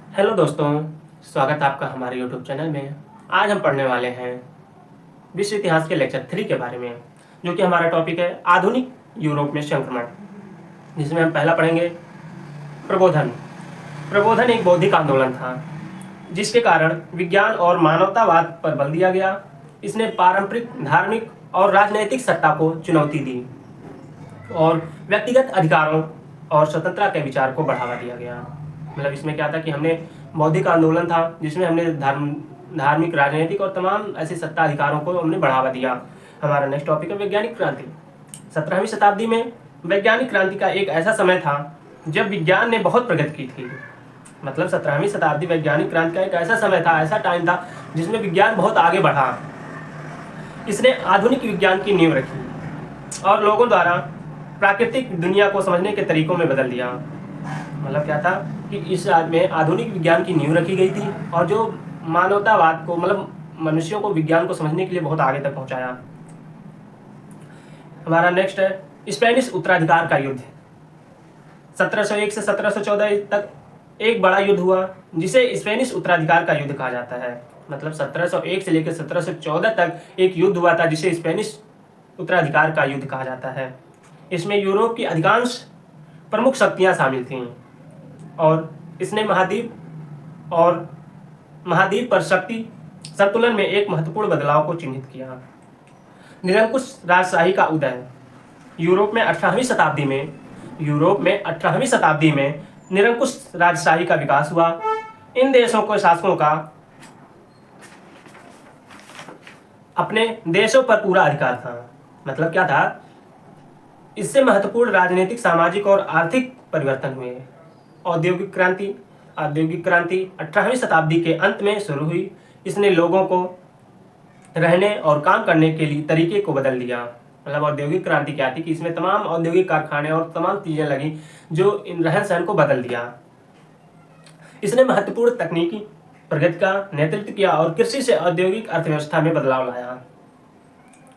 Hello दोस्तों, स्वागत है आपका हमारे यूट्यूब चैनल में। आज हम पढ़ने वाले हैं विश्व इतिहास के लेक्चर 3 के बारे में, जो कि हमारा टॉपिक है आधुनिक यूरोप में संक्रमण, जिसमें हम पहला पढ़ेंगे प्रबोधन। प्रबोधन एक बौद्धिक आंदोलन था जिसके कारण विज्ञान और मानवतावाद पर बल दिया गया। इसने पारंपरिक, धार्मिक और राजनैतिक सत्ता को चुनौती दी और व्यक्तिगत अधिकारों और स्वतंत्रता के विचार को बढ़ावा दिया गया। मतलब इसमें क्या था कि हमने बौद्धिक आंदोलन था जिसमें हमने धार्मिक, राजनीतिक और तमाम ऐसे सत्ता अधिकारों को हमने बढ़ावा दिया। हमारा नेक्स्ट टॉपिक है वैज्ञानिक क्रांति। 17वीं शताब्दी में वैज्ञानिक क्रांति का एक ऐसा समय था जब विज्ञान ने बहुत प्रगति की थी। मतलब 17वीं शताब्दी वैज्ञानिक क्रांति का एक ऐसा समय था, ऐसा टाइम था जिसमें विज्ञान बहुत आगे बढ़ा। इसने आधुनिक विज्ञान की नींव रखी और लोगों द्वारा प्राकृतिक दुनिया को समझने के तरीकों में बदल दिया। मतलब क्या था कि इस राज में आधुनिक विज्ञान की नींव रखी गई थी और जो मानवतावाद को, मतलब मनुष्यों को विज्ञान को समझने के लिए बहुत आगे तक पहुंचाया। हमारा नेक्स्ट है स्पेनिश उत्तराधिकार का युद्ध। 1701 से 1714 तक एक बड़ा युद्ध हुआ जिसे स्पेनिश उत्तराधिकार का युद्ध कहा जाता है। मतलब 1701 से लेकर 1714 तक एक युद्ध हुआ था जिसे स्पेनिश उत्तराधिकार का युद्ध कहा जाता है। इसमें यूरोप की अधिकांश प्रमुख शक्तियां शामिल थीं और इसने महाद्वीप पर शक्ति संतुलन में एक महत्वपूर्ण बदलाव को चिन्हित किया। निरंकुश राजशाही का उदय। यूरोप में 18वीं शताब्दी में निरंकुश राजशाही का विकास हुआ। इन देशों के शासकों का अपने देशों पर पूरा अधिकार था। मतलब क्या था, इससे महत्वपूर्ण राजनीतिक, सामाजिक और आर्थिक परिवर्तन हुए। औद्योगिक क्रांति 18वीं शताब्दी के अंत में शुरू हुई। इसने लोगों को रहने और काम करने के लिए तरीके को बदल दिया। मतलब औद्योगिक क्रांति क्या थी कि इसमें तमाम औद्योगिक कारखाने और तमाम चीजें लगी जो इन रहन सहन को बदल दिया। इसने महत्वपूर्ण तकनीकी प्रगति का नेतृत्व किया और कृषि से औद्योगिक अर्थव्यवस्था में बदलाव लाया।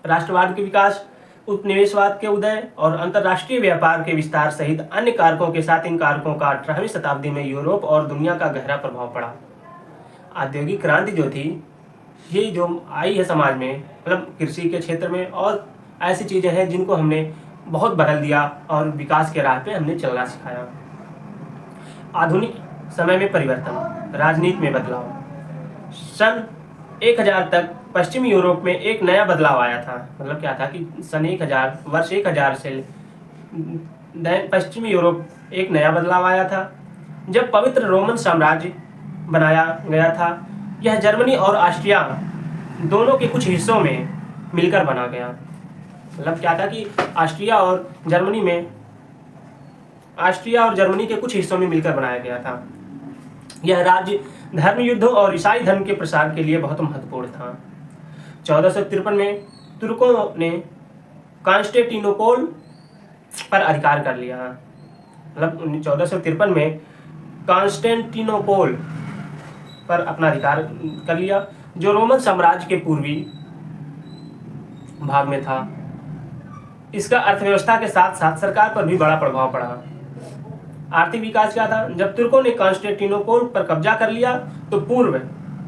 राष्ट्रवाद के विकास, उपनिवेशवाद के उदय और अंतर्राष्ट्रीय व्यापार के विस्तार सहित अन्य कारकों के साथ इन कारकों का 18वीं शताब्दी में यूरोप और दुनिया का गहरा प्रभाव पड़ा। औद्योगिक क्रांति जो थी, ये जो आई है समाज में, मतलब कृषि के क्षेत्र में, और ऐसी चीजें हैं जिनको हमने बहुत बदल दिया और विकास के राह पे हमने चलना सिखाया। आधुनिक समय में परिवर्तन, राजनीति में बदलाव। सन 1000 तक पश्चिमी यूरोप में एक नया बदलाव आया था। मतलब क्या था कि वर्ष 1000 से पश्चिमी यूरोप एक नया बदलाव आया था जब पवित्र रोमन साम्राज्य बनाया गया था। यह जर्मनी और ऑस्ट्रिया दोनों के कुछ हिस्सों में मिलकर बना गया। मतलब क्या था कि ऑस्ट्रिया और जर्मनी के कुछ हिस्सों में मिलकर बनाया गया था। यह राज्य धर्म युद्धों और ईसाई धर्म के प्रसार के लिए बहुत महत्वपूर्ण था। 1453 में तुर्कों ने कॉन्स्टेंटिनोपल पर अधिकार कर लिया। मतलब 1453 में कॉन्स्टेंटिनोपल पर अपना अधिकार कर लिया, जो रोमन साम्राज्य के पूर्वी भाग में था। इसका अर्थव्यवस्था के साथ साथ सरकार पर भी बड़ा प्रभाव पड़ा। आर्थिक विकास क्या था, जब तुर्कों ने कॉन्स्टेंटिनोपल पर कब्जा कर लिया तो पूर्व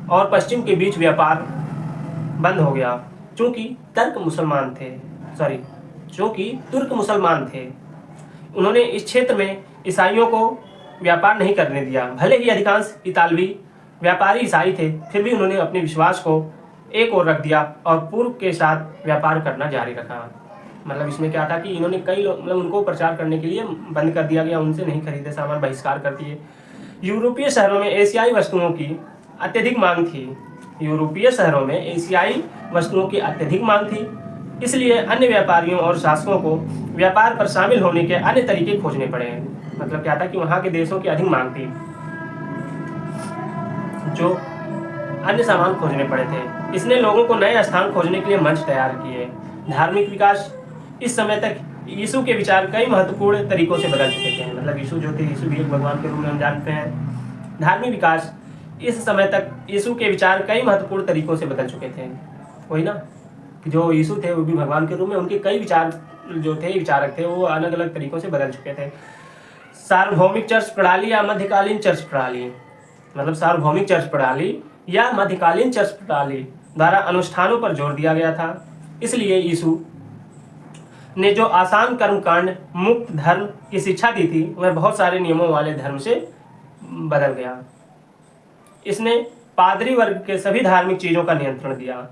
और पश्चिम के बीच व्यापार बंद हो गया। चूंकि तुर्क मुसलमान थे, उन्होंने इस क्षेत्र में ईसाइयों को व्यापार नहीं करने दिया। भले ही अधिकांश इतालवी व्यापारी ईसाई थे, फिर भी उन्होंने अपने विश्वास को एक ओर रख दिया और पूर्व के साथ व्यापार करना जारी रखा। मतलब इसमें क्या था कि इन्होंने कई लोग, मतलब उनको प्रचार करने के लिए बंद कर दिया गया, उनसे नहीं खरीदे सामान, बहिष्कार कर दिए। यूरोपीय शहरों में एशियाई वस्तुओं की अत्यधिक मांग थी। इसलिए अन्य व्यापारियों और शासकों को व्यापार पर शामिल होने के अन्य तरीके खोजने पड़े। मतलब क्या था कि वहाँ के देशों की अधिक मांग थी, जो अन्य सामान खोजने पड़े थे। इसने लोगों को नए स्थान खोजने के लिए मंच तैयार किए। धार्मिक विकास, इस समय तक यीशु के विचार कई महत्वपूर्ण तरीकों से बदल चुके थे। मतलब यीशु भी एक भगवान के रूप में हम जानते हैं। धार्मिक विकास, इस समय तक यीशु के विचार कई महत्वपूर्ण तरीकों से बदल चुके थे। वही ना, जो यीशु थे वो भी भगवान के रूप में, उनके कई विचारक थे, वो अलग अलग तरीकों से बदल चुके थे। सार्वभौमिक चर्च प्रणाली या मध्यकालीन चर्च प्रणाली, मतलब सार्वभौमिक चर्च प्रणाली या मध्यकालीन चर्च प्रणाली द्वारा अनुष्ठानों पर जोर दिया गया था। इसलिए यीशु ने जो आसान कर्मकांड मुक्त धर्म की शिक्षा दी थी वह बहुत सारे नियमों वाले धर्म से बदल गया। इसने पादरी वर्ग के सभी धार्मिक चीजों का नियंत्रण दिया।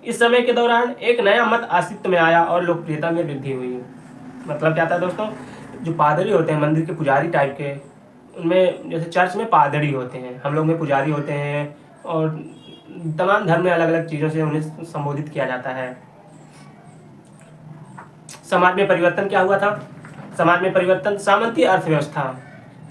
इस समय के दौरान एक नया मत अस्तित्व में आया और लोकप्रियता में वृद्धि हुई। मतलब क्या था दोस्तों, जो पादरी होते हैं मंदिर के पुजारी टाइप के, उनमें जैसे चर्च में पादरी होते हैं, हम लोग में पुजारी होते हैं, और तमाम धर्म में अलग अलग चीज़ों से उन्हें संबोधित किया जाता है। समाज में परिवर्तन क्या हुआ था? समाज में परिवर्तन, सामंती अर्थव्यवस्था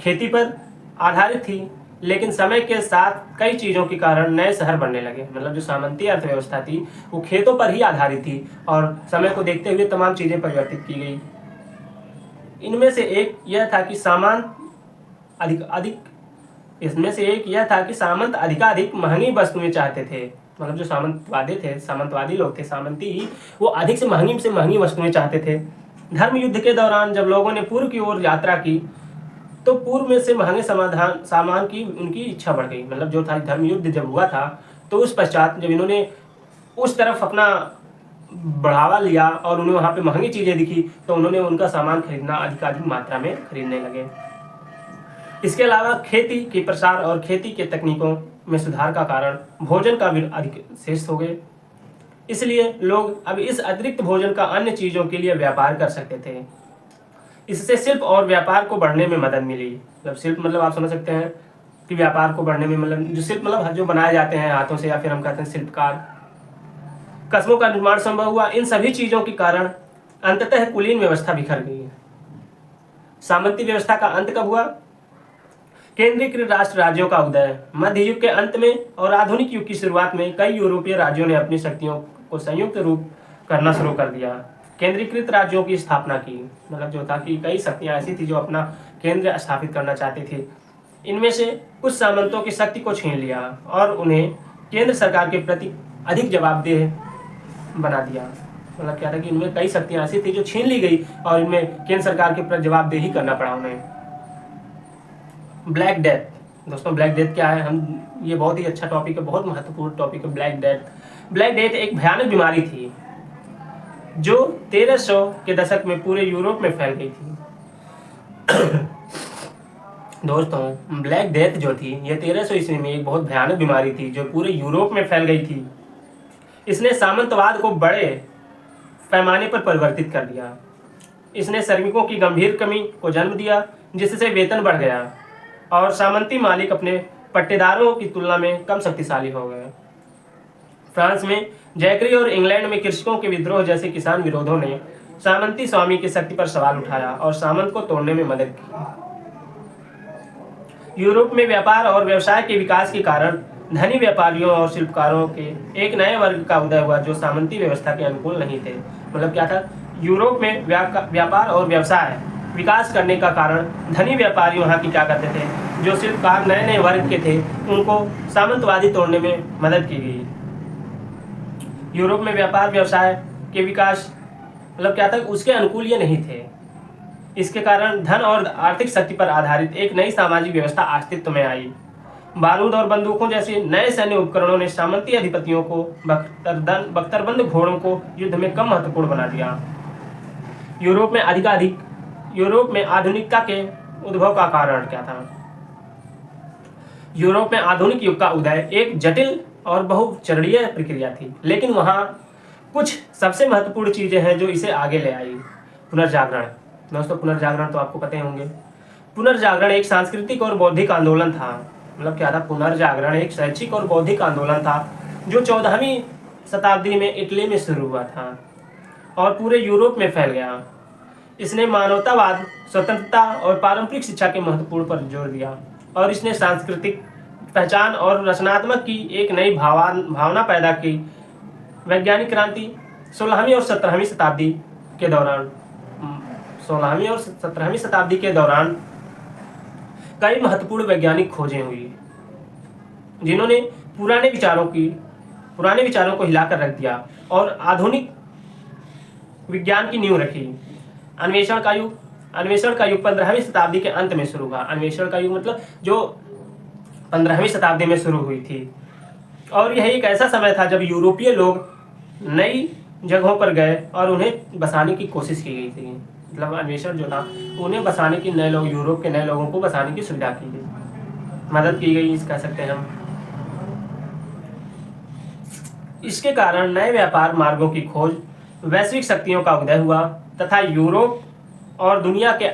खेती पर आधारित थी, लेकिन समय के साथ कई चीज़ों के कारण नए शहर बनने लगे। मतलब जो सामंती अर्थव्यवस्था थी वो खेतों पर ही आधारित थी और समय को देखते हुए तमाम चीज़ें परिवर्तित की गई। इनमें से एक यह था कि सामंत अधिकाधिक महंगी वस्तुएं चाहते थे। मतलब जो सामंतवादी लोग थे, सामंती, वो अधिक से महंगी वस्तुएं चाहते थे। धर्म युद्ध के दौरान जब लोगों ने पूर्व की ओर यात्रा की तो पूर्व में से महंगे सामान की उनकी इच्छा बढ़ गई। मतलब जो था धर्म युद्ध जब हुआ था तो उस पश्चात जब इन्होंने उस तरफ अपना बढ़ावा लिया और उन्हें वहाँ पे महंगी चीज़ें दिखी तो उन्होंने उनका सामान खरीदना अधिकाधिक मात्रा में खरीदने लगे। इसके अलावा खेती के प्रसार और खेती के तकनीकों में सुधार का कारण भोजन का भी अधिक शेष हो गए। इसलिए लोग अब इस अतिरिक्त भोजन का अन्य चीज़ों के लिए व्यापार कर सकते थे। इससे शिल्प और व्यापार को बढ़ने में मदद मिली। मतलब शिल्प मतलब आप समझ सकते हैं कि व्यापार को बढ़ने में, मतलब जो शिल्प मतलब जो बनाए जाते हैं हाथों से, या फिर हम कहते हैं शिल्पकार, कस्बों का निर्माण संभव हुआ। इन सभी चीज़ों के कारण अंततः कुलीन व्यवस्था बिखर गई। सामंती व्यवस्था का अंत कब हुआ? केंद्रीकृत राष्ट्र राज्यों का उदय मध्य युग के अंत में और आधुनिक युग की शुरुआत में कई यूरोपीय राज्यों ने अपनी शक्तियों को संयुक्त रूप करना शुरू कर दिया। केंद्रीकृत राज्यों की स्थापना की, मतलब जो था कि कई शक्तियां ऐसी थी जो अपना केंद्र स्थापित करना चाहती थी। इनमें से कुछ सामंतों की शक्ति को छीन लिया और उन्हें केंद्र सरकार के प्रति अधिक जवाबदेह बना दिया। मतलब क्या था कि इनमें कई शक्तियां ऐसी थी जो छीन ली गई और इनमें केंद्र सरकार के प्रति जवाबदेही करना पड़ा उन्हें। ब्लैक डेथ दोस्तों, ब्लैक डेथ क्या है? ये बहुत ही अच्छा टॉपिक है, बहुत महत्वपूर्ण टॉपिक है ब्लैक डेथ। ब्लैक डेथ एक भयानक बीमारी थी जो 1300 के दशक में पूरे यूरोप में फैल गई थी। दोस्तों, ब्लैक डेथ जो थी ये 1300 ईस्वी में एक बहुत भयानक बीमारी थी जो पूरे यूरोप में फैल गई थी। इसने सामंतवाद को बड़े पैमाने पर परिवर्तित कर दिया। इसने श्रमिकों की गंभीर कमी को जन्म दिया, जिससे वेतन बढ़ गया और सामंती मालिक अपने पट्टेदारों की तुलना में कम शक्तिशाली हो गए। फ्रांस में जैकरी और इंग्लैंड में कृषकों के विद्रोह जैसे किसान विरोधों ने सामंती स्वामी की शक्ति पर सवाल उठाया और सामंत को तोड़ने में मदद की। यूरोप में व्यापार और व्यवसाय के विकास के कारण धनी व्यापारियों और शिल्पकारों के एक नए वर्ग का उदय हुआ जो सामंती व्यवस्था के अनुकूल नहीं थे। मतलब क्या था, यूरोप में व्यापार और व्यवसाय विकास करने का कारण धनी व्यापारी वहाँ की क्या करते थे, जो शिल्पकार नए नए वर्ग के थे उनको सामंतवादी तोड़ने में मदद की गई। यूरोप में व्यापार व्यवसाय के विकास मतलब क्या था, उसके अनुकूल ये नहीं थे। इसके कारण धन और आर्थिक शक्ति पर आधारित एक नई सामाजिक व्यवस्था अस्तित्व में आई। बारूद और बंदूकों जैसे नए सैन्य उपकरणों ने सामंती अधिपतियों को बख्तरबंद घोड़ों को युद्ध में कम महत्वपूर्ण बना दिया। यूरोप में आधुनिकता के उद्भव का कारण क्या था? यूरोप में आधुनिक युग का उदय एक जटिल और बहुचरणीय प्रक्रिया थी, लेकिन वहाँ कुछ सबसे महत्वपूर्ण चीजें हैं जो इसे आगे ले आई। पुनर्जागरण दोस्तों, पुनर्जागरण तो आपको पता ही होंगे। पुनर्जागरण एक सांस्कृतिक और बौद्धिक आंदोलन था। मतलब क्या था, पुनर्जागरण एक शैक्षिक और बौद्धिक आंदोलन था जो 14वीं शताब्दी में इटली में शुरू हुआ था और पूरे यूरोप में फैल गया। इसने मानवतावाद, स्वतंत्रता और पारंपरिक शिक्षा के महत्वपूर्ण पर जोर दिया और इसने सांस्कृतिक पहचान और रचनात्मक की एक नई भावना पैदा की। वैज्ञानिक क्रांति 16वीं और 17वीं शताब्दी के दौरान कई महत्वपूर्ण वैज्ञानिक खोजें हुई जिन्होंने पुराने विचारों को हिलाकर रख दिया और आधुनिक विज्ञान की नींव रखी। अन्वेषण का युग 15वीं शताब्दी के अंत में शुरू हुआ। अन्वेषण का युग मतलब जो 15वीं शताब्दी में शुरू हुई थी। और यह एक ऐसा समय था जब यूरोपीय लोग नई जगहों पर गए और उन्हें बसाने की कोशिश की गई थी। मतलब अन्वेषण जो था, उन्हें बसाने की, नए लोग, यूरोप के नए लोगों को बसाने की सुविधा की गई, मदद की गई, इस कह सकते हैं हम। इसके कारण नए व्यापार मार्गों की खोज, वैश्विक शक्तियों का उदय हुआ तथा यूरोप और दुनिया के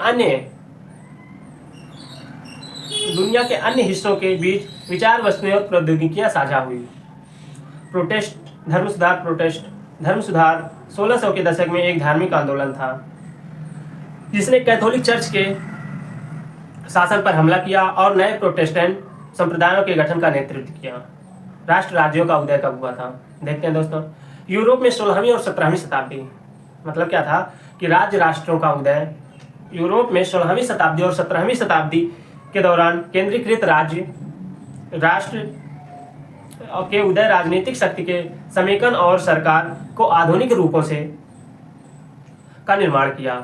अन्य हिस्सों के बीच विचार, वस्तुएं और प्रौद्योगिकियां साझा हुई। प्रोटेस्ट धर्म सुधार 1600 के दशक में एक धार्मिक आंदोलन था जिसने कैथोलिक चर्च के शासन पर हमला किया और नए प्रोटेस्टेंट संप्रदायों के गठन का नेतृत्व किया। राष्ट्र राज्यों का उदय कब हुआ था, देखते हैं दोस्तों। यूरोप में 16वीं और 17वीं शताब्दी, मतलब क्या था कि राज्य राष्ट्रों का उदय यूरोप में 16वीं शताब्दी और 17वीं शताब्दी के दौरान केंद्रीकृत राष्ट्र के उदय, राजनीतिक शक्ति के समेकन और सरकार को आधुनिक रूपों से का निर्माण किया।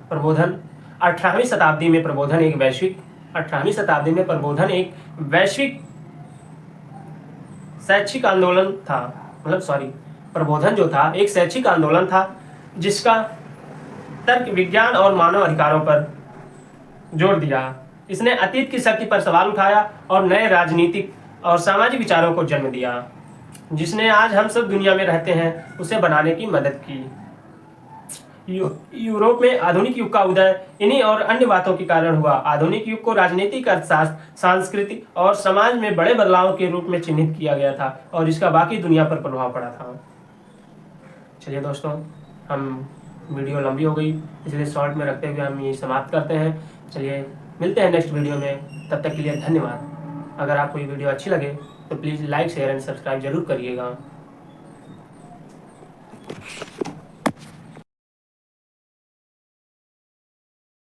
प्रबोधन 18वीं शताब्दी में प्रबोधन एक वैश्विक शैक्षिक आंदोलन था। प्रबोधन जो था एक शैक्षिक आंदोलन था जिसका तर्क, विज्ञान और मानव अधिकारों पर जोर दिया। इसने अतीत की शक्ति पर सवाल उठाया और नए राजनीतिक और सामाजिक विचारों को जन्म दिया, जिसने आज हम सब दुनिया में रहते हैं उसे बनाने की मदद की। यूरोप में आधुनिक युग का उदय इन्हीं और अन्य बातों के कारण हुआ। आधुनिक युग को राजनीतिक, अर्थशास्त्र, सांस्कृतिक और समाज में बड़े बदलावों के रूप में चिन्हित किया गया था और इसका बाकी दुनिया पर प्रभाव पड़ा था। चलिए दोस्तों, हम वीडियो लंबी हो गई इसलिए शॉर्ट में रखते हुए हम ये समाप्त करते हैं। चलिए मिलते हैं नेक्स्ट वीडियो में, तब तक के लिए धन्यवाद। अगर आपको ये वीडियो अच्छी लगे तो please like, share and subscribe जरूर करिएगा।